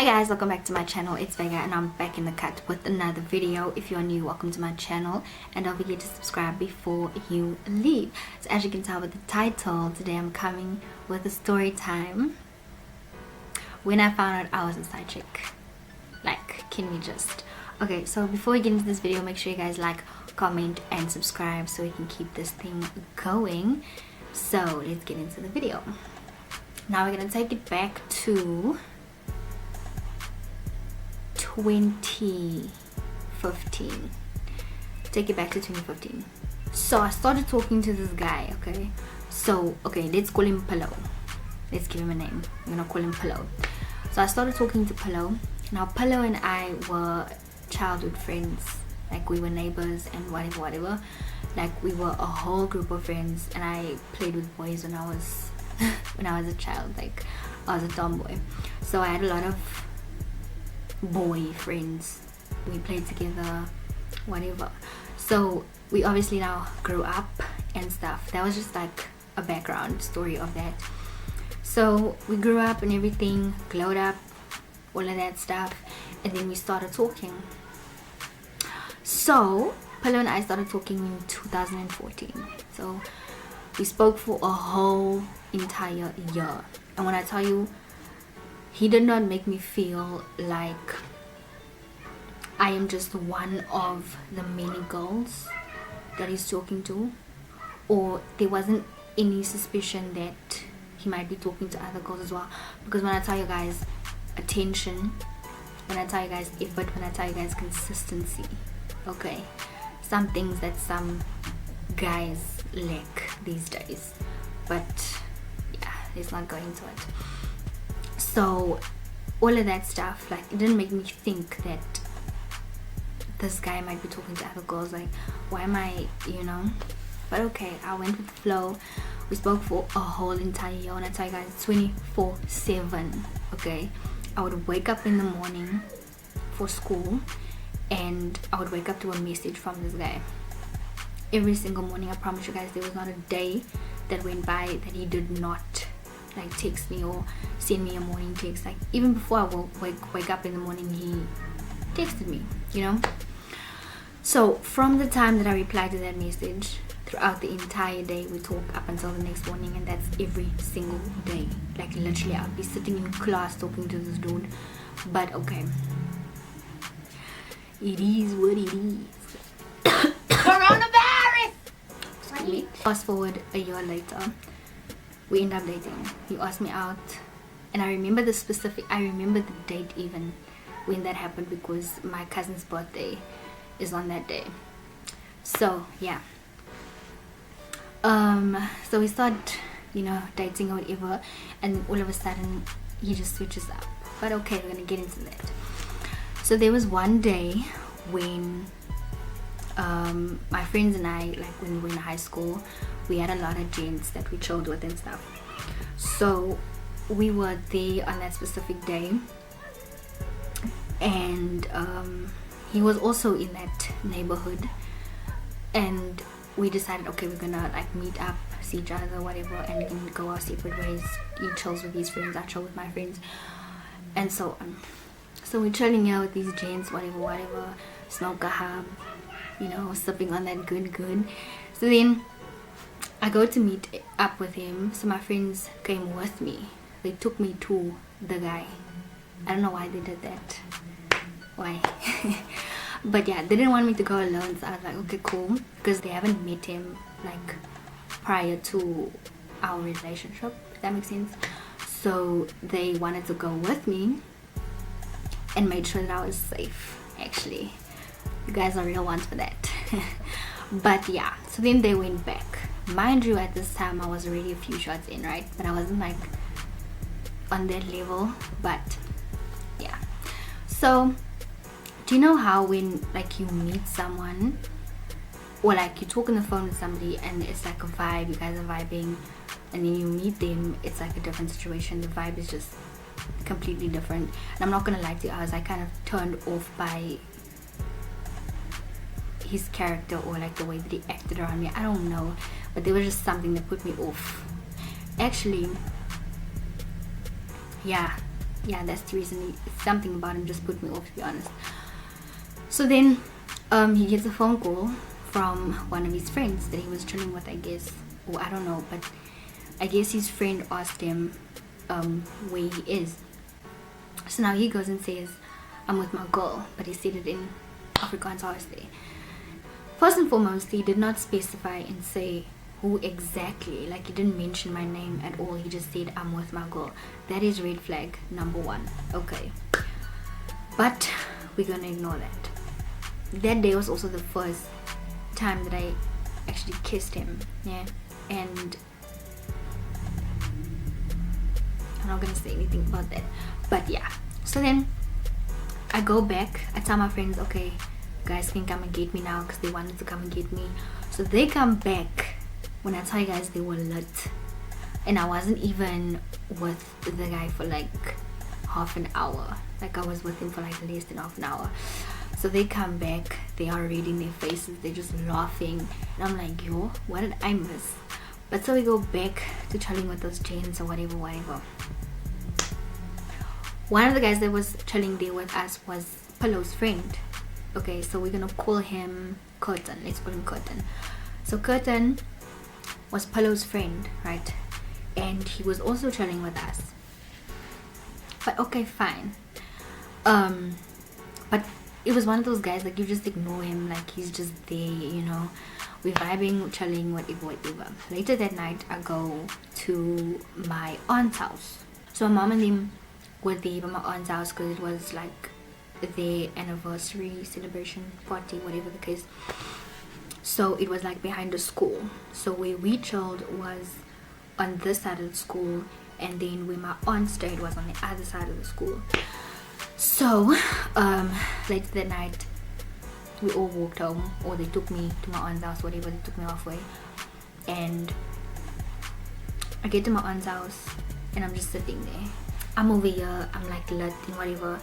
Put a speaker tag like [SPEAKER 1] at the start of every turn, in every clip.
[SPEAKER 1] guys, welcome back to my channel. It's Vaigha and I'm back in the cut with another video. If you're new, welcome to my channel and don't forget to subscribe before you leave. So as you can tell with the title, today I'm coming with a story time. When I found out I was a side chick. Like, can we just... Okay, so before we get into this video, make sure you guys like, comment and subscribe so we can keep this thing going. So let's get into the video. Now we're gonna take it back to 2015. Take it back to 2015. So I started talking to this guy. Okay, so let's call him Pillow. Let's give him a name. I'm gonna call him Pillow. So I started talking to Pillow. Now Pillow and I were childhood friends. Like, we were neighbors and whatever. Like, we were a whole group of friends, and I played with boys when I was a child. Like, I was a tomboy, so I had a lot of boy friends. We played together, whatever. So we obviously now grew up and stuff. That was just like a background story of that. So we grew up and everything, glowed up, all of that stuff, and then we started talking. So Pillow and I started talking in 2014. So we spoke for a whole entire year, and when I tell you, he did not make me feel like I am just one of the many girls that he's talking to, or there wasn't any suspicion that he might be talking to other girls as well. Because when I tell you guys attention, when I tell you guys effort, when I tell you guys consistency, okay, some things that some guys lack these days. But yeah, let's not go into it. So all of that stuff, like, it didn't make me think that this guy might be talking to other girls. Like, why am I, you know? But okay, I went with the flow. We spoke for a whole entire year, and I tell you guys, 24/7. Okay, I would wake up in the morning for school, and I would wake up to a message from this guy every single morning. I promise you guys, there was not a day that went by that he did not like text me or send me a morning text. Like, even before I wake up in the morning, he texted me, you know. So from the time that I replied to that message, throughout the entire day, we talk up until the next morning, and that's every single day. Like, literally, I'll be sitting in class talking to this dude. But okay, it is what it is.
[SPEAKER 2] Coronavirus!
[SPEAKER 1] Fast forward a year later, we end up dating. He asked me out, and I remember the date even when that happened, because my cousin's birthday is on that day. So yeah, so we start, you know, dating or whatever, and all of a sudden he just switches up. But okay, we're gonna get into that. So there was one day when my friends and I, like, when we were in high school, we had a lot of gents that we chilled with and stuff. So we were there on that specific day, and he was also in that neighborhood, and we decided, okay, we're gonna like meet up, see each other, whatever, and we can go our separate ways. He chills with his friends, I chill with my friends, and so on. So we're chilling here with these gents, whatever, smoke a hub, you know, sipping on that good. So then I go to meet up with him. So my friends came with me. They took me to the guy. I don't know why they did that. Why? But yeah, they didn't want me to go alone. So I was like, okay, cool, because they haven't met him like prior to our relationship, if that makes sense. So they wanted to go with me and made sure that I was safe. Actually, you guys are real ones for that. But yeah, so then they went back. Mind you, at this time I was already a few shots in, right? But I wasn't like on that level. But yeah, so do you know how when like you meet someone, or like you talk on the phone with somebody and it's like a vibe, you guys are vibing, and then you meet them, it's like a different situation. The vibe is just completely different. And I'm not gonna lie to you, I was like kind of turned off by his character, or like the way that he acted around me. I don't know, but there was just something that put me off. Actually, yeah, yeah, that's the reason. Something about him just put me off, to be honest. So then he gets a phone call from one of his friends that he was chilling with, I guess, or I don't know, but I guess his friend asked him where he is. So now he goes and says, I'm with my girl, but he said it in Afrikaans obviously. First and foremost, he did not specify and say who exactly, like he didn't mention my name at all. He just said, I'm with my girl. That is red flag number one. Okay, but we're gonna ignore that. That day was also the first time that I actually kissed him, yeah, and I'm not gonna say anything about that, but yeah. So then I go back, I tell my friends, okay guys, can come and get me now, because they wanted to come and get me. So they come back. When I tell you guys, they were lit, and I wasn't even with the guy for like half an hour. Like I was with him for like less than half an hour. So they come back, they are reading their faces, they're just laughing, and I'm like, yo, what did I miss? But so we go back to chilling with those gents or whatever. One of the guys that was chilling there with us was Pillow's friend. Okay, so we're gonna call him Curtin. Let's call him Curtin. So Curtin was Pillow's friend, right? And he was also chilling with us. But okay, fine. But it was one of those guys, like you just ignore him, like he's just there, you know. We're vibing, chilling, whatever. Later that night, I go to my aunt's house. So my mom and them were there by my aunt's house because it was like their anniversary celebration party, whatever the case. So it was like behind the school. So where we chilled was on this side of the school, and then where my aunt stayed was on the other side of the school. So later that night, we all walked home, or they took me to my aunt's house, whatever, they took me halfway. And I get to my aunt's house and I'm just sitting there. I'm over here, I'm like lit and whatever.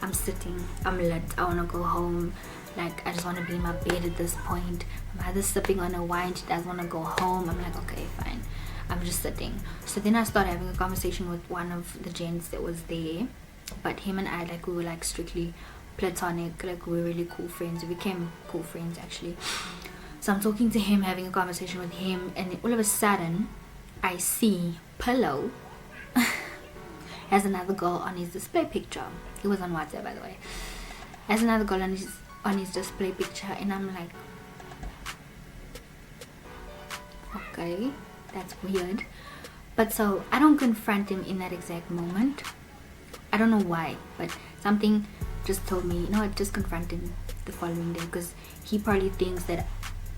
[SPEAKER 1] I'm sitting, I'm lit, I wanna go home. Like I just wanna be in my bed at this point. My mother's sipping on her wine, she doesn't wanna go home. I'm like, okay, fine. I'm just sitting. So then I started having a conversation with one of the gents that was there. But him and I, like, we were like strictly platonic, like we were really cool friends. We became cool friends actually. So I'm talking to him, having a conversation with him, and then all of a sudden I see Pillow has another girl on his display picture. It was on WhatsApp, by the way. Has another girl on his display picture, and I'm like, okay, that's weird. But so I don't confront him in that exact moment. I don't know why, but something just told me, you know what, just confront him the following day, because he probably thinks that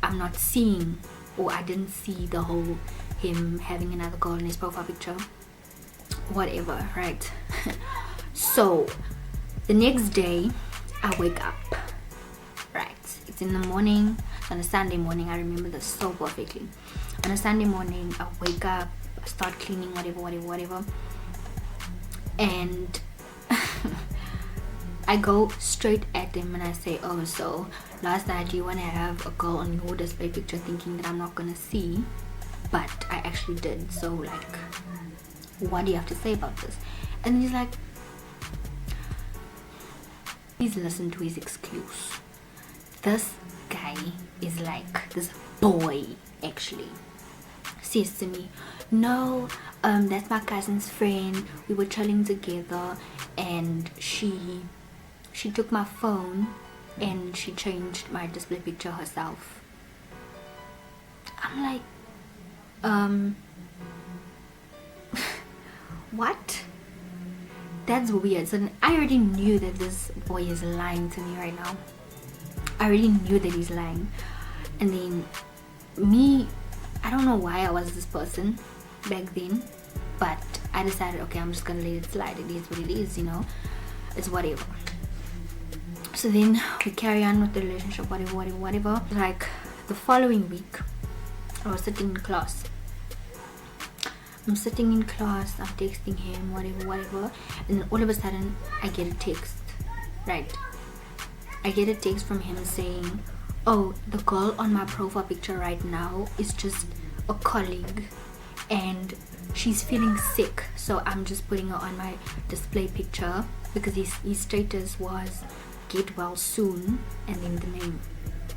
[SPEAKER 1] I'm not seeing, or I didn't see the whole him having another girl in his profile picture, whatever, right? So the next day I wake up, right? It's in the morning, on a Sunday morning. I remember this so perfectly. On a Sunday morning I wake up, I start cleaning, whatever, and I go straight at him and I say, oh, so last night you want to have a girl on your display picture, thinking that I'm not gonna see, but I actually did. So like, what do you have to say about this? And he's like, please listen to his excuse. This guy is like, this boy actually says to me, no, that's my cousin's friend, we were chilling together, and she took my phone and she changed my display picture herself. I'm like, what? That's weird. So I already knew that this boy is lying to me right now. I already knew that he's lying. And then me, I don't know why I was this person back then, but I decided, okay, I'm just gonna let it slide. It is what it is, you know, it's whatever. So then we carry on with the relationship, whatever. Like the following week, I was sitting in class. I'm sitting in class, I'm texting him, whatever, and then all of a sudden I get a text, right? I get a text from him saying, oh, the girl on my profile picture right now is just a colleague, and she's feeling sick, so I'm just putting her on my display picture because his status was get well soon and then the name,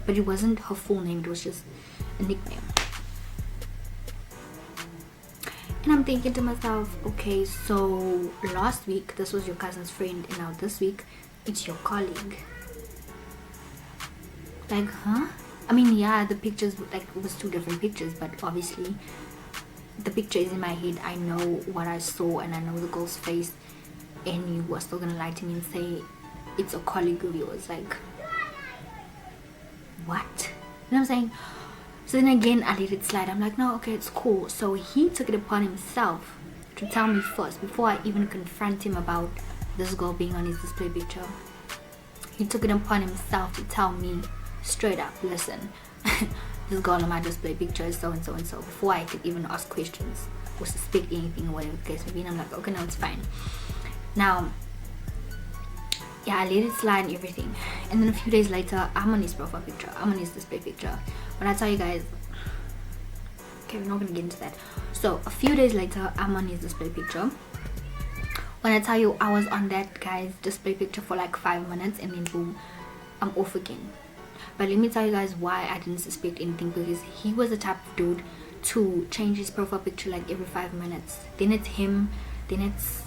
[SPEAKER 1] but it wasn't her full name, it was just a nickname. And I'm thinking to myself, okay, so last week this was your cousin's friend and now this week it's your colleague. Like, huh? I mean, yeah, the pictures, like, it was two different pictures, but obviously the picture is in my head. I know what I saw and I know the girl's face, and you are still gonna lie to me and say it's a colleague of yours. Like, what? You know what I'm saying? So then again, I let it slide. I'm like, no, okay, it's cool. So he took it upon himself to tell me first, before I even confront him about this girl being on his display picture. He took it upon himself to tell me straight up, listen, this girl on my display picture is so and so and so, before I could even ask questions or suspect anything or whatever the case may be. And I'm like, okay, no, it's fine. Now, yeah, I let it slide and everything, and then a few days later I'm on his profile picture, I'm on his display picture. When I tell you guys, okay, we're not gonna get into that. So a few days later I'm on his display picture. When I tell you, I was on that guy's display picture for like 5 minutes and then boom, I'm off again. But let me tell you guys why I didn't suspect anything, because he was the type of dude to change his profile picture like every 5 minutes. Then it's him, then it's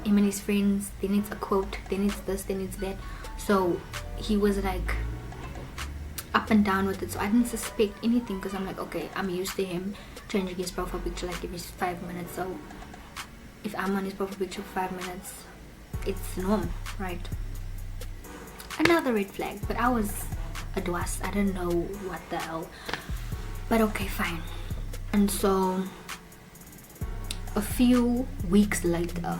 [SPEAKER 1] him and his friends, then it's a quote, then it's this, then it's that. So he was like up and down with it. So I didn't suspect anything because I'm like, okay, I'm used to him changing his profile picture like every 5 minutes. So if I'm on his profile picture for 5 minutes, it's normal, right? Another red flag. But I was a dwas, I didn't know what the hell, but okay, fine. And so a few weeks later,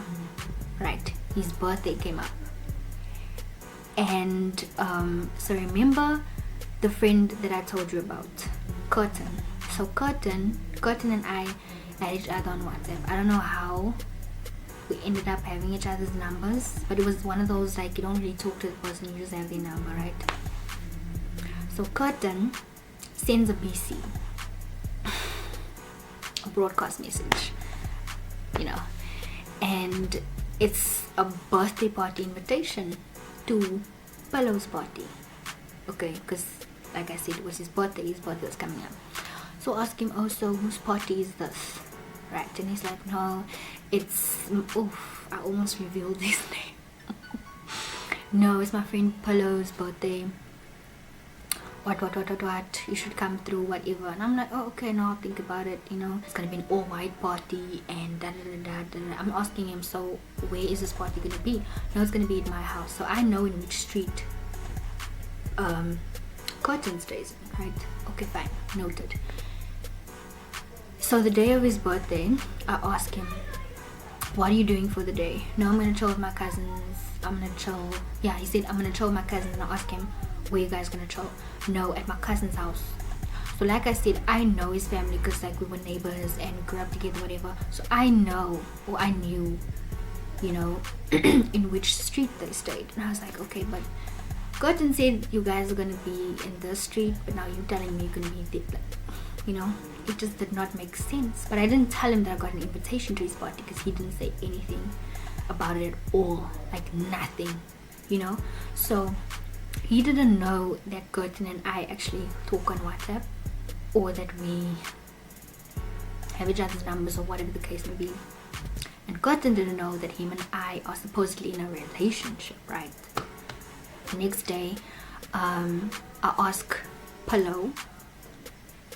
[SPEAKER 1] right, his birthday came up, and so remember the friend that I told you about, Curtin. So Curtin and I had each other on WhatsApp. I don't know how we ended up having each other's numbers, but it was one of those, like, you don't really talk to the person, you just have their number, right? So Curtin sends a BC, a broadcast message, you know, and it's a birthday party invitation to Pallow's party. Okay, because like I said, it was his birthday was coming up. So I ask him, oh, so whose party is this? Right, and he's like, no, it's, oof, I almost revealed his name. No, it's my friend Pallow's birthday. What, you should come through, whatever. And I'm like, oh, okay, no, I'll think about it, you know. It's gonna be an all-white party and da-da-da-da-da. I'm asking him, so where is this party gonna be? No, it's gonna be at my house. So I know in which street Curtin stays in, right? Okay, fine, noted. So the day of his birthday, I asked him, what are you doing for the day? No, I'm gonna chill with my cousins. I'm gonna chill. Yeah, he said, I'm gonna chill with my cousins. And I asked him, where you guys gonna chill? No, at my cousin's house. So like I said, I know his family because like we were neighbors and we grew up together, whatever. So I know, or I knew, you know, in which street they stayed. And I was like, okay, but Curtin said you guys are gonna be in this street, but now you're telling me you're gonna be there. You know, it just did not make sense. But I didn't tell him that I got an invitation to his party because he didn't say anything about it at all, like nothing, you know. So he didn't know that Curtin and I actually talk on WhatsApp, or that we have each other's numbers or whatever the case may be. And Curtin didn't know that him and I are supposedly in a relationship, right? The next day, I ask Pallo,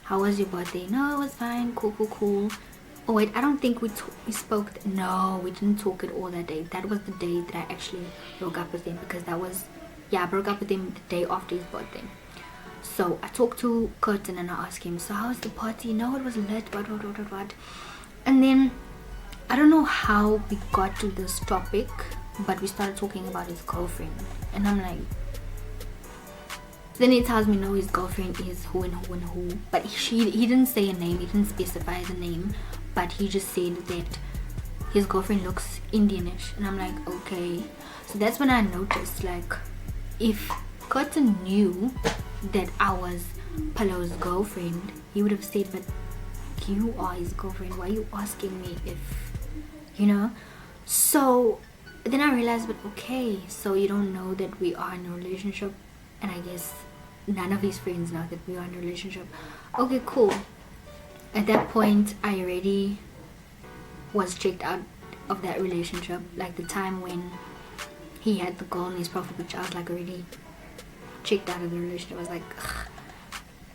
[SPEAKER 1] how was your birthday? No, it was fine, cool. Oh wait, I don't think we spoke. No, we didn't talk at all that day. That was the day that I actually broke up with him, because that was, yeah, I broke up with him the day after his birthday. So I talked to Curtin and I asked him, so how was the party? No, it was lit, what. And then I don't know how we got to this topic, but we started talking about his girlfriend. And I'm like, then he tells me, no, his girlfriend is who and who and who. But he didn't say a name, he didn't specify the name, but he just said that his girlfriend looks Indianish. And I'm like, okay. So that's when I noticed, like, if Curtin knew that I was Pallo's girlfriend, he would have said, but like, you are his girlfriend, why are you asking me if, you know? So then I realized, but okay, so you don't know that we are in a relationship, and I guess none of his friends know that we are in a relationship. Okay, cool. At that point, I already was checked out of that relationship. Like the time when he had the girl in his profile picture, I was like already checked out of the relationship. I was like, ugh,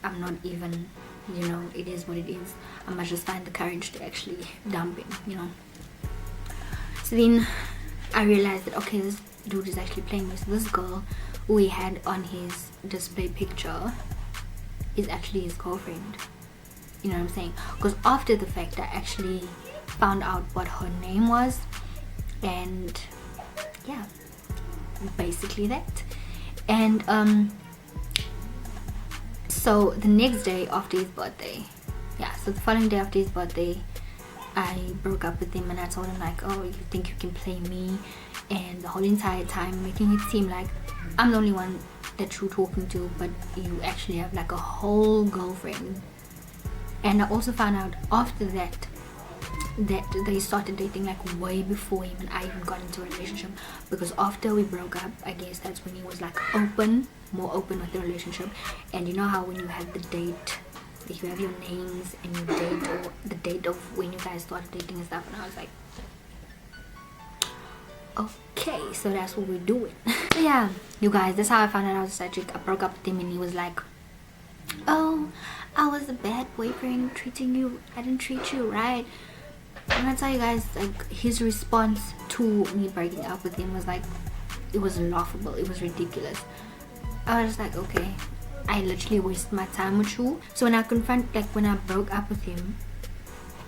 [SPEAKER 1] I'm not even, you know, it is what it is. I must just find the courage to actually dump him, you know. So then I realized that okay, this dude is actually playing with this girl who he had on his display picture is actually his girlfriend. You know what I'm saying? Because after the fact, I actually found out what her name was, and yeah, basically that. And so the next day after his birthday, yeah, so the following day after his birthday, I broke up with him, and I told him like, oh, you think you can play me? And the whole entire time making it seem like I'm the only one that you're talking to, but you actually have like a whole girlfriend. And I also found out after that they started dating like way before I even got into a relationship, because after we broke up, I guess that's when he was like more open with the relationship. And you know how when you have the date, if you have your names and you date, or the date of when you guys started dating and stuff, and I was like, okay, so that's what we're doing. So yeah, you guys, that's how I found out I was a side chick. I broke up with him, and he was like, oh, I was a bad boyfriend treating you, I didn't treat you right. And I tell you guys, like, his response to me breaking up with him was like, it was laughable, it was ridiculous. I was like, okay, I literally wasted my time with you. So when I broke up with him,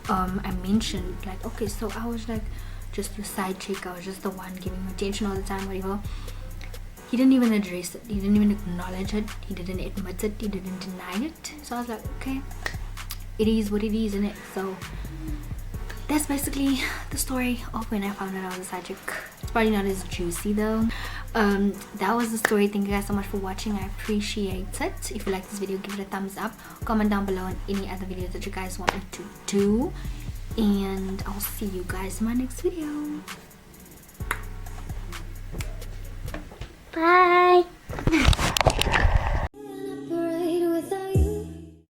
[SPEAKER 1] I mentioned like, okay, so I was like just your side chick, I was just the one giving you attention all the time, whatever. He didn't even address it, he didn't even acknowledge it, he didn't admit it, he didn't deny it. So I was like, okay, it is what it is, isn't it? So that's basically the story of when I found out I was a side chick. It's probably not as juicy though. That was the story. Thank you guys so much for watching, I appreciate it. If you like this video, give it a thumbs up, comment down below on any other videos that you guys want me to do, and I'll see you guys in my next video. Bye.